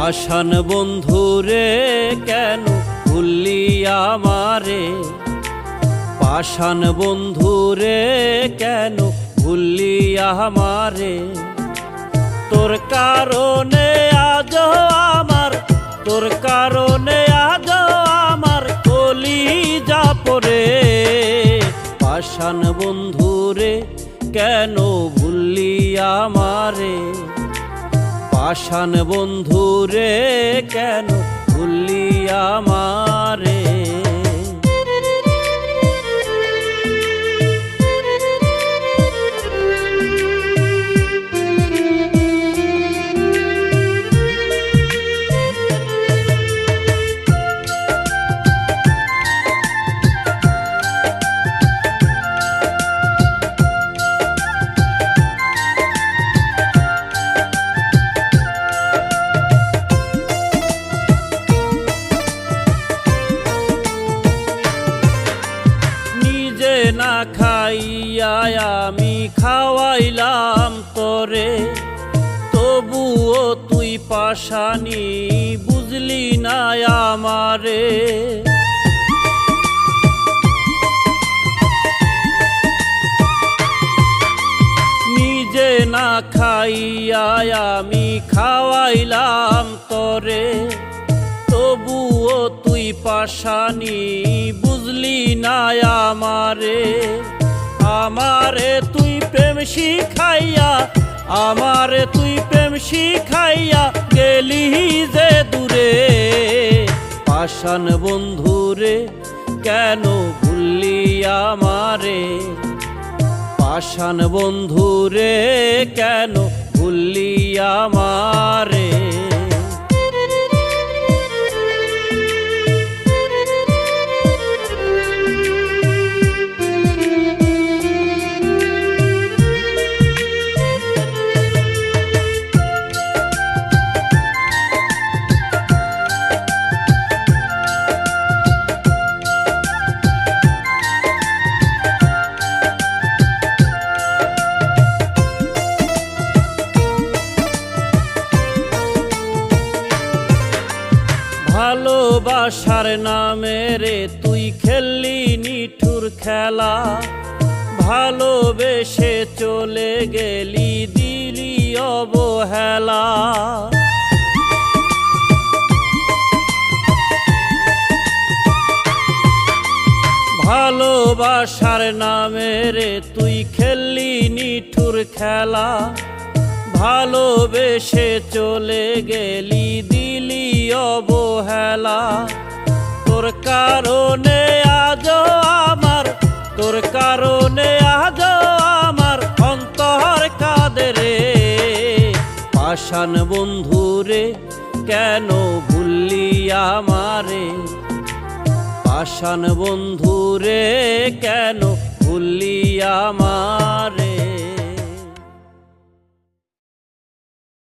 পাষাণ বন্ধুরে কেন ভুললি আমারে, পাষাণ বন্ধুরে কেন ভুললি আমারে। তোর কারণে আজ আমার, তোর কারণে আজ আমার কলিজা পড়ে। পাষাণ বন্ধুরে কেন ভুললি আমারে, পাষাণ বন্ধুরে কেন ভুললি আমারে। না খাইয়া আমি খাওয়াইলাম তোরে, তবুও তুই পাষাণী বুঝলি না আমারে। নিজে না খাইয়া আমি খাওয়াইলাম তোরে, তবুও তুই পাষাণী বুঝলি না আমারে। আমারে তুই প্রেম শিখাইয়া, আমারে তুই প্রেম শিখাইয়া গেলি যে দূরে। পাষাণ বন্ধুরে কেন ভুললি আমারে, পাষাণ বন্ধুরে কেন ভুললি আমারে। ভালোবাসার নামে রে তুই খেললি নিঠুর খেলা, ভালোবেসে চলে গেলি দিলি অবহেলা। ভালোবাসার নামে রে তুই খেললি নিঠুর খেলা, ভালোবেসে চলে গেলি দিলি অবহেলা। তোর কারণে আজ আমার, তোর কারণে আজ আমার অন্তর কাঁদে রে। পাষাণ বন্ধুরে কেন ভুললি আমারে, পাষাণ বন্ধুরে কেন ভুললি আমারে।